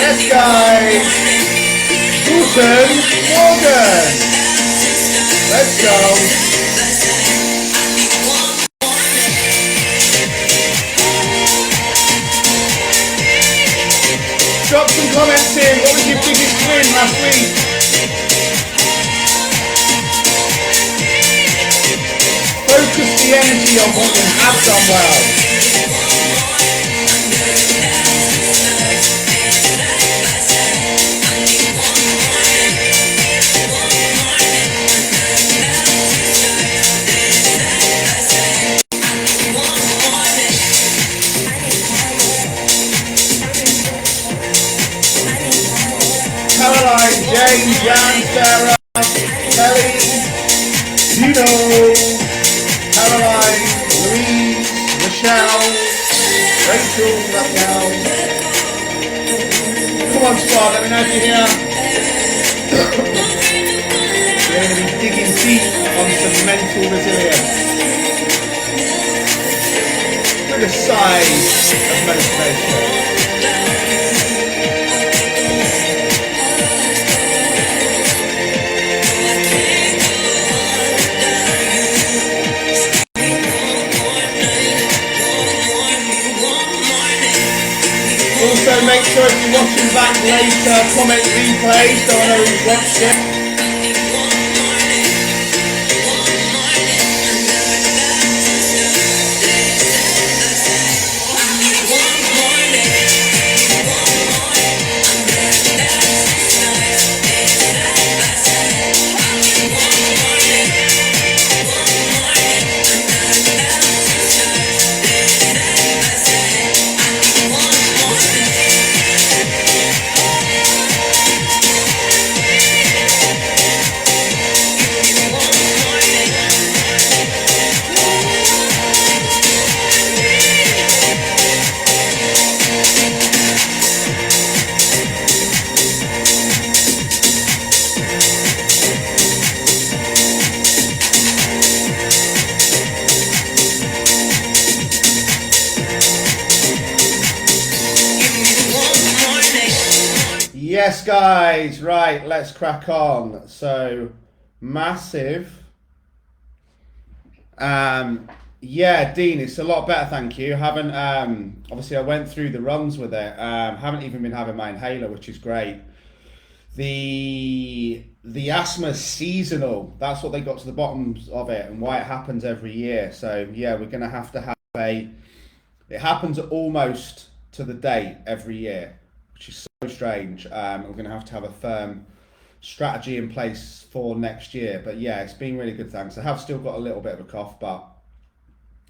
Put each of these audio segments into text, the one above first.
Yes, guys. Guten Morgen. Let's go. Drop some comments in. What was your biggest win last week? Focus the energy on what you have done well. Caroline, Jane, Jan, Sarah, Kelly, Juno, Caroline, Louise, Michelle, Rachel, Raquel. Come on, squad, let me know if you're here. We're going to be digging deep on some mental resilience. With a side of motivation. Also, make sure if you're watching back later, comment replay so I know who's watched it. Yes, guys, right, let's crack on. So, massive. Yeah, Dean, it's a lot better, thank you. Haven't, obviously I went through the runs with it. Haven't even been having my inhaler, which is great. The asthma's seasonal. That's what they got to the bottom of it and why it happens every year. So, yeah, we're going to have it happens almost to the date every year, which is so strange. We're going to have a firm strategy in place for next year. But yeah, it's been really good, thanks. I have still got a little bit of a cough, but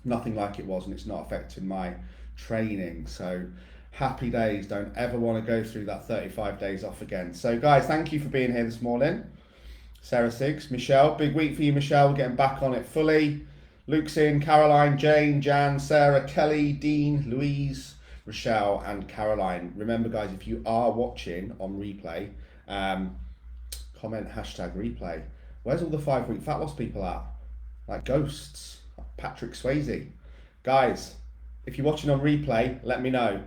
nothing like it was, and it's not affecting my training. So happy days. Don't ever want to go through that 35 days off again. So guys, thank you for being here this morning. Sarah Siggs, Michelle, big week for you, Michelle. We're getting back on it fully. Luke's in, Caroline, Jane, Jan, Sarah, Kelly, Dean, Louise, Rochelle and Caroline. Remember guys, if you are watching on replay, comment #replay. Where's all the 5-week fat loss people at? Like ghosts, like Patrick Swayze. Guys, if you're watching on replay, let me know.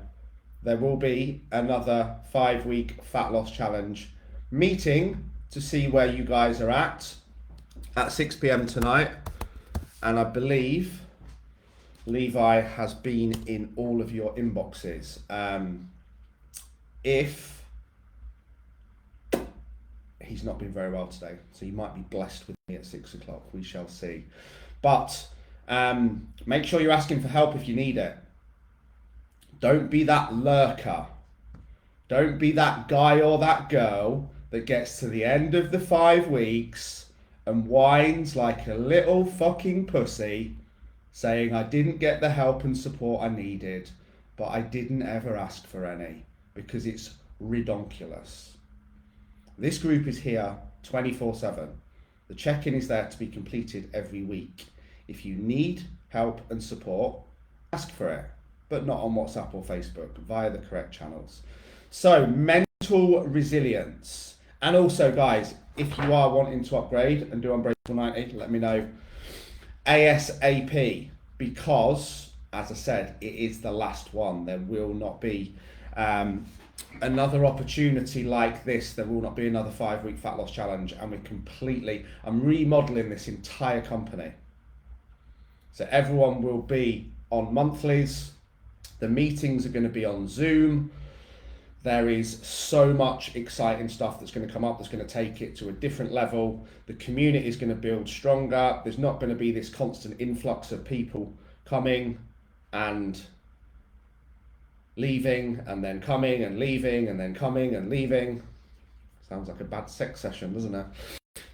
There will be another 5-week fat loss challenge meeting to see where you guys are at 6 p.m. tonight. And I believe Levi has been in all of your inboxes. If he's not been very well today, so you might be blessed with me at 6 o'clock. We shall see. But make sure you're asking for help if you need it. Don't be that lurker. Don't be that guy or that girl that gets to the end of the 5 weeks and whines like a little fucking pussy, saying I didn't get the help and support I needed, but I didn't ever ask for any, because it's redonkulous. This group is here 24/7. The check-in is there to be completed every week. If you need help and support, ask for it, but not on WhatsApp or Facebook, via the correct channels. So, mental resilience. And also, guys, if you are wanting to upgrade and do Unbreakable 90, let me know ASAP, because, as I said, it is the last one. There will not be another opportunity like this, there will not be another 5-week fat loss challenge, and I'm remodeling this entire company. So everyone will be on monthlies, the meetings are going to be on Zoom. There is so much exciting stuff that's going to come up that's going to take it to a different level. The community is going to build stronger. There's not going to be this constant influx of people coming and leaving and then coming and leaving and then coming and leaving. Sounds like a bad sex session, doesn't it?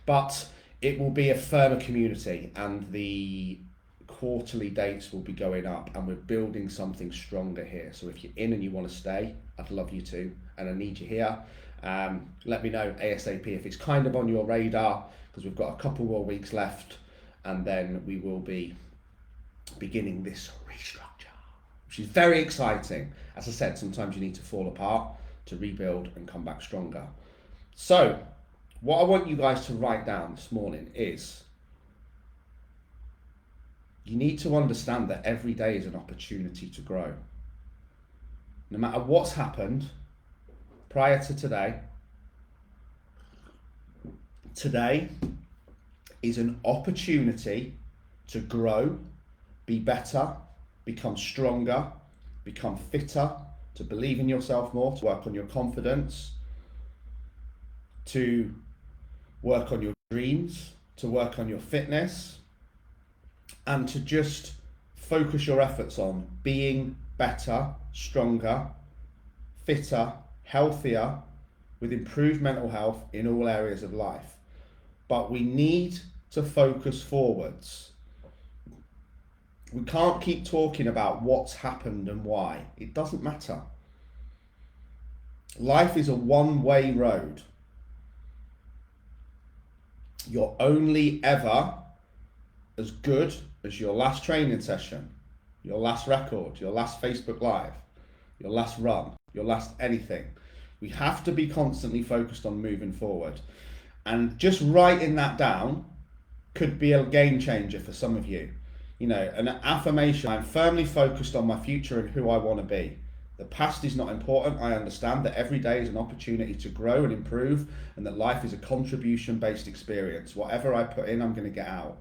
But it will be a firmer community, and the quarterly dates will be going up, and we're building something stronger here. So if you're in and you want to stay, I'd love you to, and I need you here. Let me know ASAP if it's kind of on your radar, because we've got a couple more weeks left, and then we will be beginning this restructure, which is very exciting. As I said, sometimes you need to fall apart to rebuild and come back stronger. So what I want you guys to write down this morning is, you need to understand that every day is an opportunity to grow. No matter what's happened prior to today, today is an opportunity to grow, be better, become stronger, become fitter, to believe in yourself more, to work on your confidence, to work on your dreams, to work on your fitness, and to just focus your efforts on being better, stronger, fitter, healthier, with improved mental health in all areas of life. But we need to focus forwards. We can't keep talking about what's happened and why. It doesn't matter. Life is a one-way road. You're only ever as good as your last training session, your last record, your last Facebook Live, your last run, your last anything. We have to be constantly focused on moving forward. And just writing that down could be a game changer for some of you. You know, an affirmation: I'm firmly focused on my future and who I want to be. The past is not important. I understand that every day is an opportunity to grow and improve, and that life is a contribution-based experience. Whatever I put in, I'm going to get out.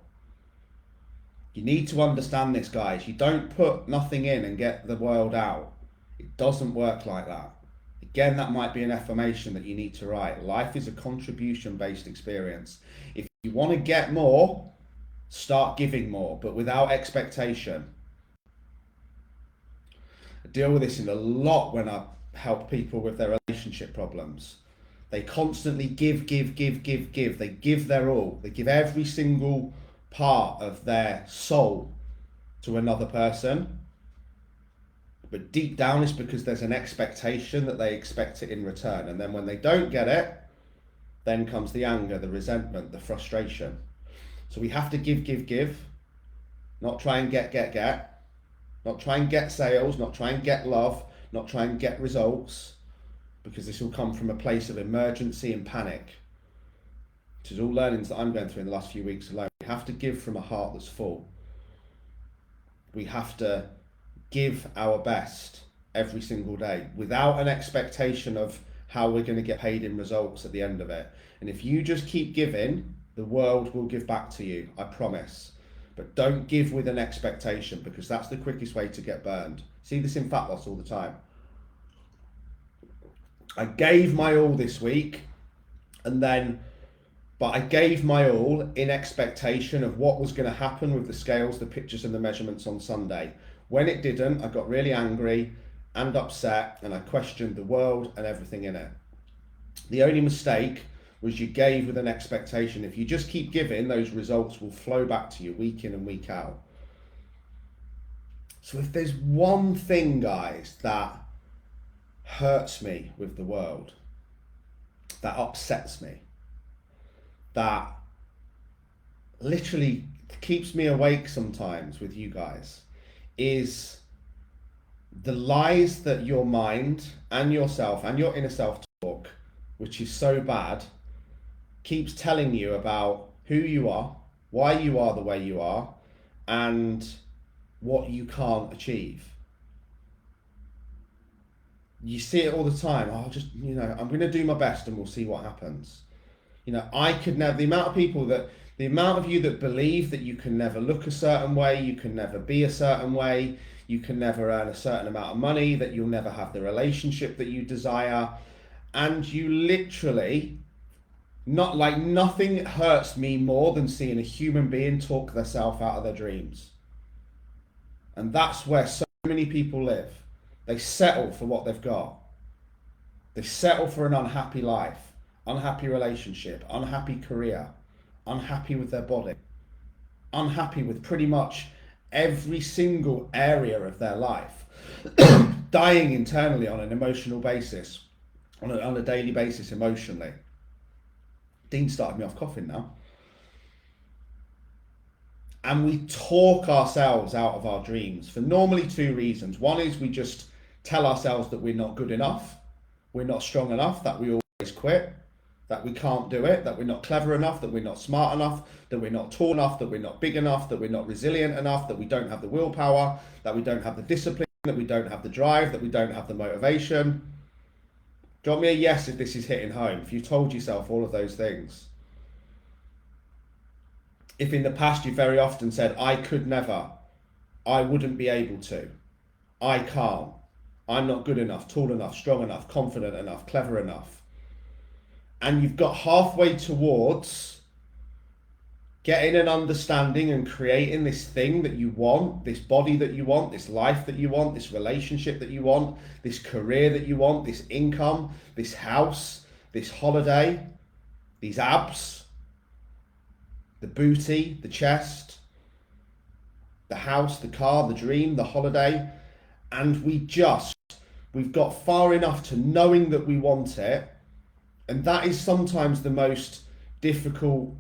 You need to understand this, guys. You don't put nothing in and get the world out. It doesn't work like that. Again, that might be an affirmation that you need to write. Life is a contribution-based experience. If you want to get more, start giving more, but without expectation. I deal with this in a lot when I help people with their relationship problems. They constantly give. They give their all. They give every single part of their soul to another person. But deep down, it's because there's an expectation that they expect it in return. And then when they don't get it, then comes the anger, the resentment, the frustration. So we have to give, not try and get, not try and get sales, not try and get love, not try and get results, because this will come from a place of emergency and panic. Which is all learnings that I'm going through in the last few weeks alone. We have to give from a heart that's full. We have to give our best every single day without an expectation of how we're going to get paid in results at the end of it. And if you just keep giving, the world will give back to you, I promise. But don't give with an expectation, because that's the quickest way to get burned. See this in fat loss all the time. I gave my all this week, but I gave my all in expectation of what was going to happen with the scales, the pictures and the measurements on Sunday. When it didn't, I got really angry and upset, and I questioned the world and everything in it. The only mistake was you gave with an expectation. If you just keep giving, those results will flow back to you week in and week out. So if there's one thing, guys, that hurts me with the world, that upsets me, that literally keeps me awake sometimes with you guys, is the lies that your mind and yourself and your inner self talk, which is so bad, keeps telling you about who you are, why you are the way you are, and what you can't achieve. You see it all the time. I'll just, I'm going to do my best and we'll see what happens. I could never, the amount of you that believe that you can never look a certain way, you can never be a certain way, you can never earn a certain amount of money, that you'll never have the relationship that you desire. And you literally, nothing hurts me more than seeing a human being talk themselves out of their dreams. And that's where so many people live. They settle for what they've got. They settle for an unhappy life, unhappy relationship, unhappy career, unhappy with their body, unhappy with pretty much every single area of their life, dying internally on an emotional basis, on a daily basis emotionally. Dean started me off coughing now. And we talk ourselves out of our dreams for normally two reasons. One is we just tell ourselves that we're not good enough, we're not strong enough, that we always quit, that we can't do it, that we're not clever enough, that we're not smart enough, that we're not tall enough, that we're not big enough, that we're not resilient enough, that we don't have the willpower, that we don't have the discipline, that we don't have the drive, that we don't have the motivation. Drop me a yes if this is hitting home, if you've told yourself all of those things. If in the past you very often said, I could never, I wouldn't be able to, I can't, I'm not good enough, tall enough, strong enough, confident enough, clever enough, and you've got halfway towards getting an understanding and creating this thing that you want, this body that you want, this life that you want, this relationship that you want, this career that you want, this income, this house, this holiday, these abs, the booty, the chest, the house, the car, the dream, the holiday, and we've got far enough to knowing that we want it, and that is sometimes the most difficult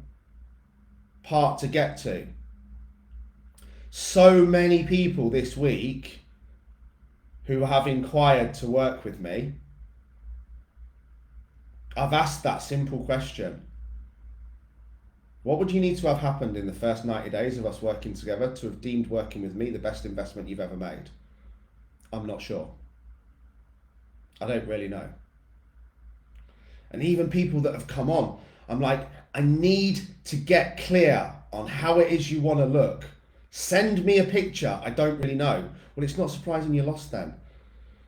part to get to. So many people this week who have inquired to work with me, I've asked that simple question. What would you need to have happened in the first 90 days of us working together to have deemed working with me the best investment you've ever made? I'm not sure. I don't really know. And even people that have come on, I'm like, I need to get clear on how it is you want to look. Send me a picture. I don't really know. Well, it's not surprising you're lost then.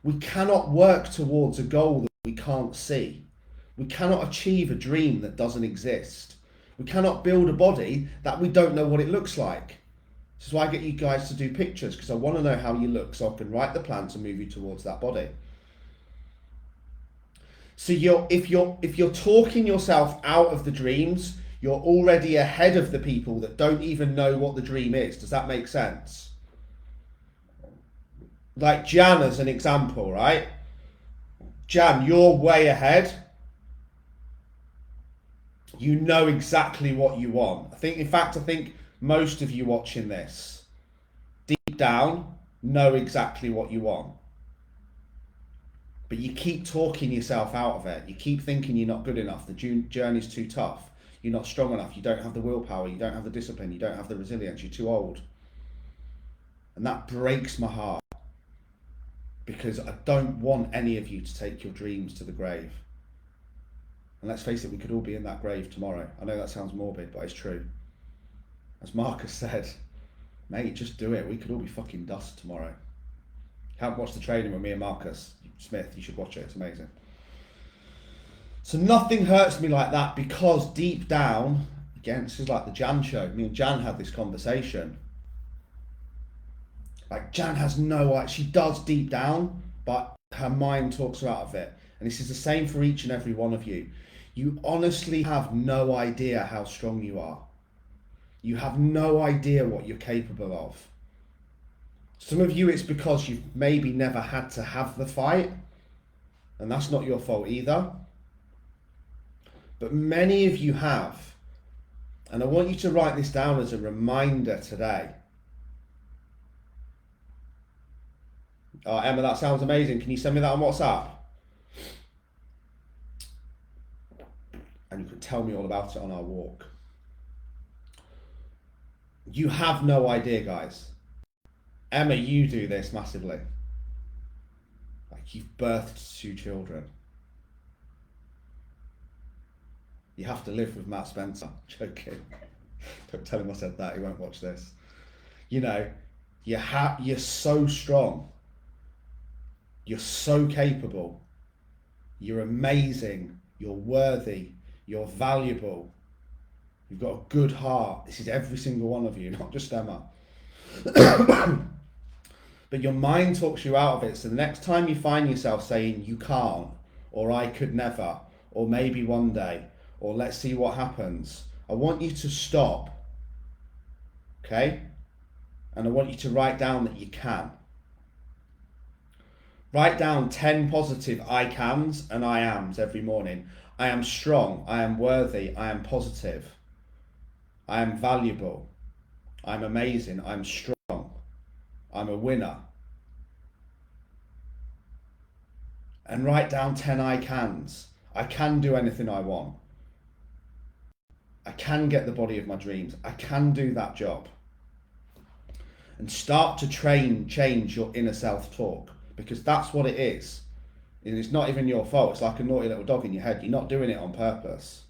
We cannot work towards a goal that we can't see. We cannot achieve a dream that doesn't exist. We cannot build a body that we don't know what it looks like. This is why I get you guys to do pictures, because I want to know how you look so I can write the plan to move you towards that body. So if you're talking yourself out of the dreams, you're already ahead of the people that don't even know what the dream is. Does that make sense? Like Jan as an example, right? Jan, you're way ahead. You know exactly what you want. I think most of you watching this, deep down, know exactly what you want. But you keep talking yourself out of it. You keep thinking you're not good enough. The journey's too tough. You're not strong enough. You don't have the willpower. You don't have the discipline. You don't have the resilience. You're too old. And that breaks my heart, because I don't want any of you to take your dreams to the grave. And let's face it, we could all be in that grave tomorrow. I know that sounds morbid, but it's true. As Marcus said, mate, just do it. We could all be fucking dust tomorrow. Haven't watched the training with me and Marcus Smith. You should watch it. It's amazing. So nothing hurts me like that, because deep down, again, this is like the Jan show. Me and Jan had this conversation. Like, Jan has no idea. She does deep down, but her mind talks her out of it. And this is the same for each and every one of you. You honestly have no idea how strong you are. You have no idea what you're capable of. Some of you, it's because you've maybe never had to have the fight, and that's not your fault either. But many of you have. And I want you to write this down as a reminder today. Oh, Emma, that sounds amazing. Can you send me that on WhatsApp? And you can tell me all about it on our walk. You have no idea, guys. Emma, you do this massively. Like, You've birthed 2 children. You have to live with Matt Spencer. Joking. Don't tell him I said that. He won't watch this. You know, you're so strong. You're so capable. You're amazing. You're worthy. You're valuable. You've got a good heart. This is every single one of you, not just Emma. But your mind talks you out of it. So the next time you find yourself saying you can't, or I could never, or maybe one day, or let's see what happens, I want you to stop. Okay? And I want you to write down that you can. Write down 10 positive I cans and I ams every morning. I am strong. I am worthy. I am positive. I am valuable. I'm amazing. I'm strong. I'm a winner. And write down 10 I cans. I can do anything I want. I can get the body of my dreams. I can do that job. And start to change your inner self-talk, because that's what it is. And it's not even your fault. It's like a naughty little dog in your head. You're not doing it on purpose.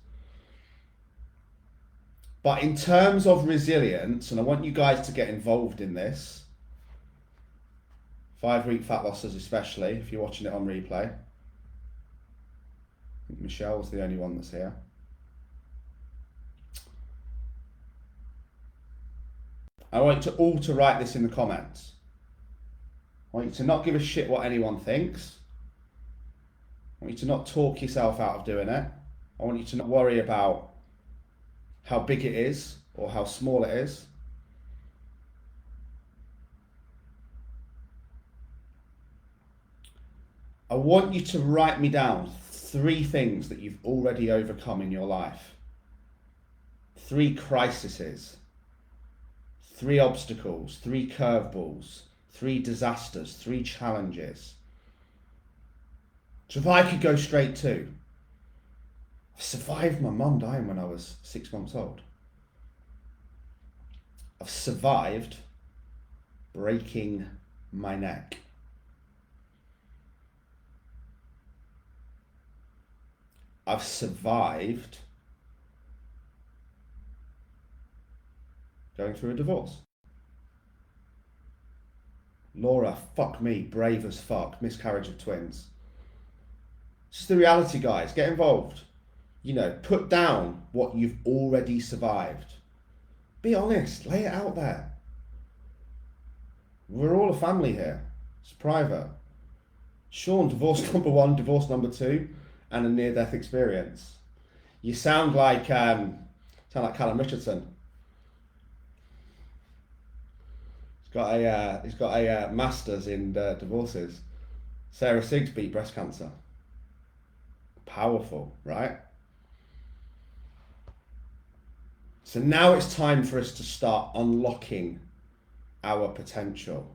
But in terms of resilience, and I want you guys to get involved in this, 5-week fat losses especially, if you're watching it on replay. I think Michelle's the only one that's here. I want you all to write this in the comments. I want you to not give a shit what anyone thinks. I want you to not talk yourself out of doing it. I want you to not worry about how big it is or how small it is. I want you to write me down 3 things that you've already overcome in your life. 3 crises. 3 obstacles, 3 curveballs, 3 disasters, 3 challenges. So if I could go straight to, I survived my mum dying when I was 6 months old. I've survived breaking my neck. I've survived going through a divorce. Laura, fuck me, brave as fuck, miscarriage of twins. It's just the reality, guys. Get involved. You know, put down what you've already survived. Be honest, lay it out there. We're all a family here. It's private. Sean, divorce number 1, divorce number 2, and a near-death experience. You sound like Callum Richardson. He's got a master's in divorces. Sarah Siggs beat breast cancer. Powerful, right? So now it's time for us to start unlocking our potential.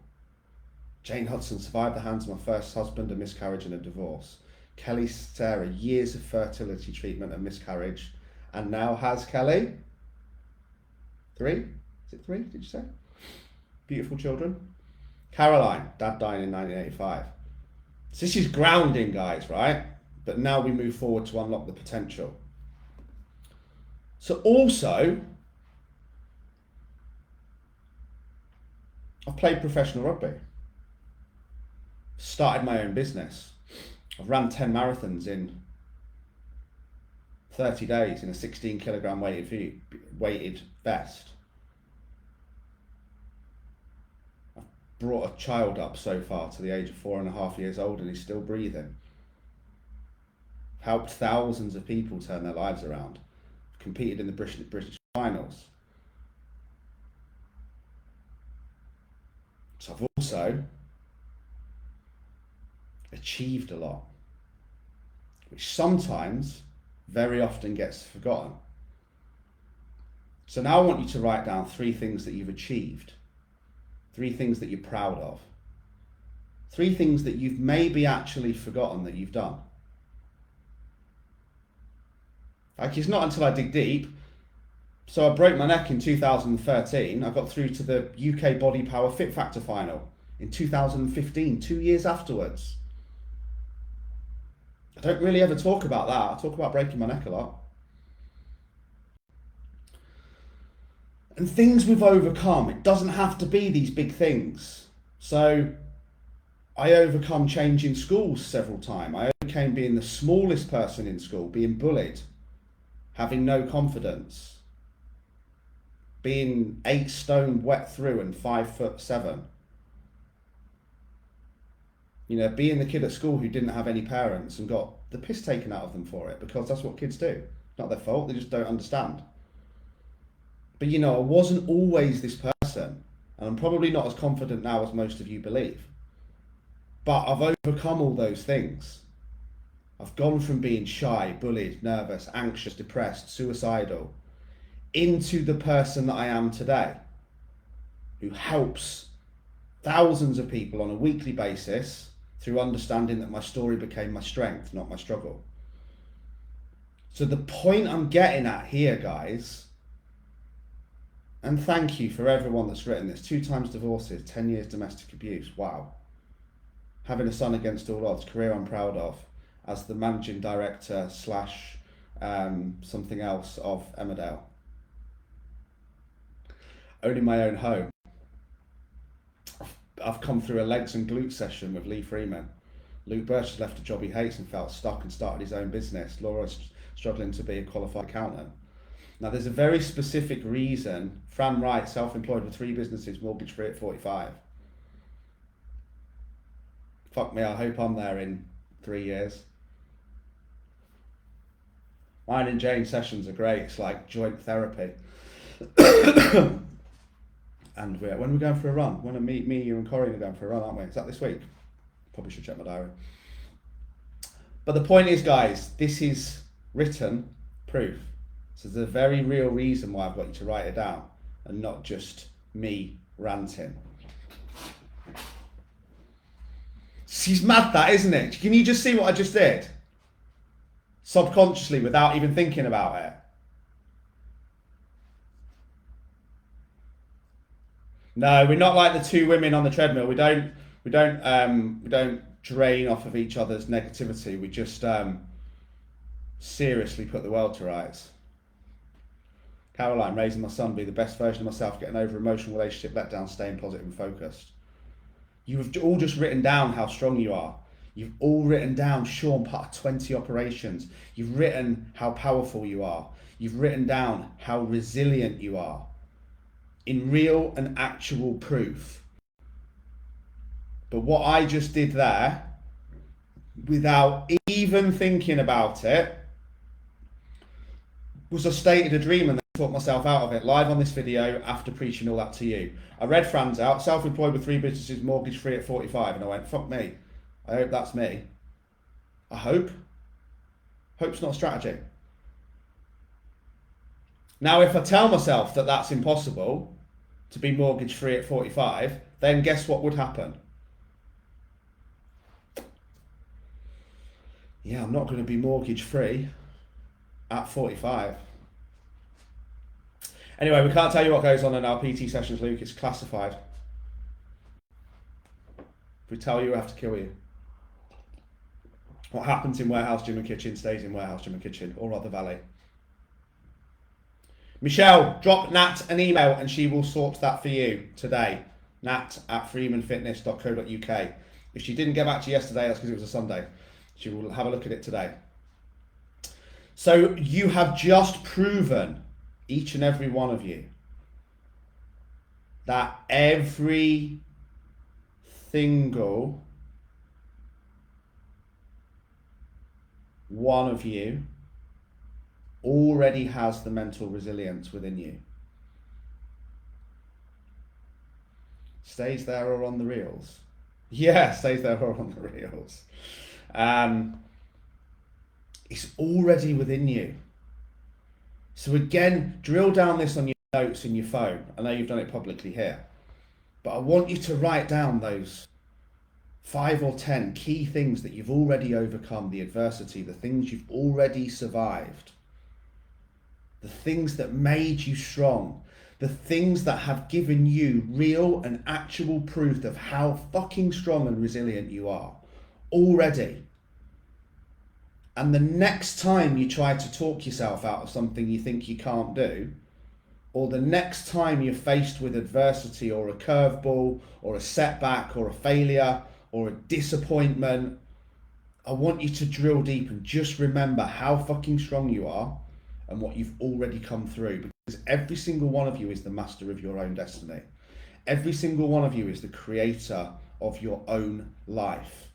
Jane Hudson survived the hands of my first husband, a miscarriage and a divorce. Kelly Sarah, years of fertility treatment and miscarriage, and now has Kelly 3? Is it 3? Did you say? Beautiful children. Caroline, dad dying in 1985. So this is grounding, guys, right? But now we move forward to unlock the potential. So also, I've played professional rugby. Started my own business. I've ran 10 marathons in 30 days in a 16 kilogram weighted vest. I've brought a child up so far to the age of 4.5 years old and he's still breathing. Helped thousands of people turn their lives around. Competed in the British finals. So I've also achieved a lot, which sometimes, very often gets forgotten. So now I want you to write down 3 things that you've achieved, 3 things that you're proud of, 3 things that you've maybe actually forgotten that you've done. Like, it's not until I dig deep. So I broke my neck in 2013. I got through to the UK Body Power Fit Factor final in 2015, 2 years afterwards. I don't really ever talk about that. I talk about breaking my neck a lot. And things we've overcome, it doesn't have to be these big things. So I overcome changing schools several times. I overcame being the smallest person in school, being bullied, having no confidence, being 8 stone wet through and 5'7". You know, being the kid at school who didn't have any parents and got the piss taken out of them for it, because that's what kids do. It's not their fault, they just don't understand. But you know, I wasn't always this person, and I'm probably not as confident now as most of you believe. But I've overcome all those things. I've gone from being shy, bullied, nervous, anxious, depressed, suicidal, into the person that I am today, who helps thousands of people on a weekly basis through understanding that my story became my strength, not my struggle. So the point I'm getting at here, guys, and thank you for everyone that's written this, 2 times divorces, 10 years domestic abuse, wow. Having a son against all odds, career I'm proud of, as the managing director slash something else of Emmerdale. Owning my own home. I've come through a legs and glutes session with Lee Freeman. Luke Birch has left a job he hates and felt stuck and started his own business. Laura's struggling to be a qualified accountant. Now there's a very specific reason. Fran Wright, self-employed with 3 businesses, mortgage free at 45. Fuck me, I hope I'm there in 3 years. Mine and Jane's sessions are great. It's like joint therapy. And when we're going for a run, when me, you and Corey are going for a run, aren't we? Is that this week? Probably should check my diary. But the point is, guys, this is written proof. So there's a very real reason why I've got you to write it down and not just me ranting. She's mad, that, isn't it? Can you just see what I just did? Subconsciously, without even thinking about it. No, we're not like the 2 women on the treadmill. We don't drain off of each other's negativity. We just seriously put the world to rights. Caroline, raising my son, be the best version of myself, getting over emotional relationship letdown, staying positive and focused. You've all just written down how strong you are. You've all written down Sean part of 20 operations. You've written how powerful you are. You've written down how resilient you are. In real and actual proof. But what I just did there, without even thinking about it, was I stated a dream and then talked myself out of it live on this video after preaching all that to you. I read Fran's out, self-employed with 3 businesses, mortgage free at 45, and I went, fuck me. I hope that's me. I hope. Hope's not a strategy. Now, if I tell myself that that's impossible, to be mortgage free at 45, then guess what would happen? Yeah, I'm not going to be mortgage free at 45. Anyway, we can't tell you what goes on in our PT sessions, Luke. It's classified. If we tell you, we have to kill you. What happens in warehouse, gym and kitchen stays in warehouse, gym and kitchen, or Rother Valley. Michelle, drop Nat an email and she will sort that for you today. nat@freemanfitness.co.uk. If she didn't get back to you yesterday, that's because it was a Sunday. She will have a look at it today. So you have just proven, each and every one of you, that every single one of you already has the mental resilience within you. Stays there or on the reels? Yeah, stays there or on the reels. It's already within you. So again, drill down this on your notes in your phone. I know you've done it publicly here, but I want you to write down those 5 or 10 key things that you've already overcome, the adversity, the things you've already survived. The things that made you strong, the things that have given you real and actual proof of how fucking strong and resilient you are already. And the next time you try to talk yourself out of something you think you can't do, or the next time you're faced with adversity or a curveball or a setback or a failure or a disappointment, I want you to drill deep and just remember how fucking strong you are and what you've already come through, because every single one of you is the master of your own destiny. Every single one of you is the creator of your own life.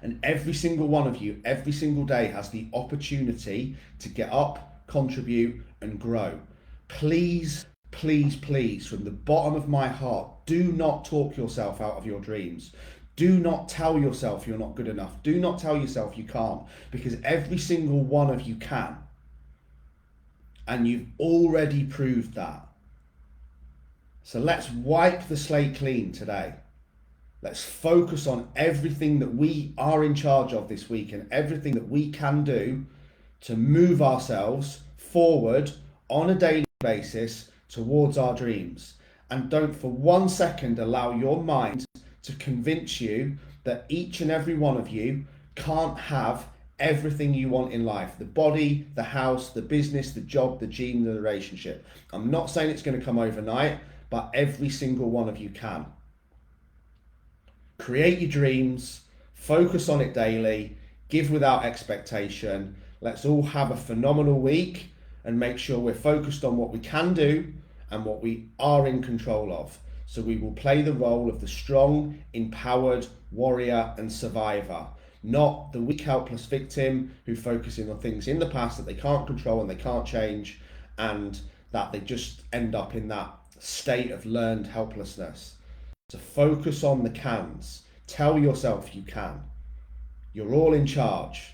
And every single one of you, every single day, has the opportunity to get up, contribute, and grow. Please, please, please, from the bottom of my heart, do not talk yourself out of your dreams. Do not tell yourself you're not good enough. Do not tell yourself you can't, because every single one of you can. And you've already proved that. So let's wipe the slate clean today. Let's focus on everything that we are in charge of this week and everything that we can do to move ourselves forward on a daily basis towards our dreams. And don't for 1 second allow your mind to convince you that each and every one of you can't have everything you want in life. The body, the house, the business, the job, the gene, the relationship. I'm not saying it's going to come overnight, but every single one of you can. Create your dreams, focus on it daily, give without expectation. Let's all have a phenomenal week and make sure we're focused on what we can do and what we are in control of. So we will play the role of the strong, empowered warrior and survivor, not the weak, helpless victim who focuses on things in the past that they can't control and they can't change, and that they just end up in that state of learned helplessness. To focus on the cans. Tell yourself you can. You're all in charge.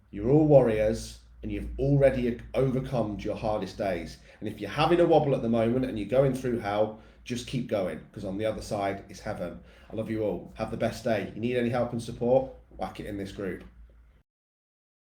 You're all warriors, and you've already overcome your hardest days. And if you're having a wobble at the moment and you're going through hell, just keep going, because on the other side is heaven. I love you all. Have the best day. You need any help and support? Whack it in this group.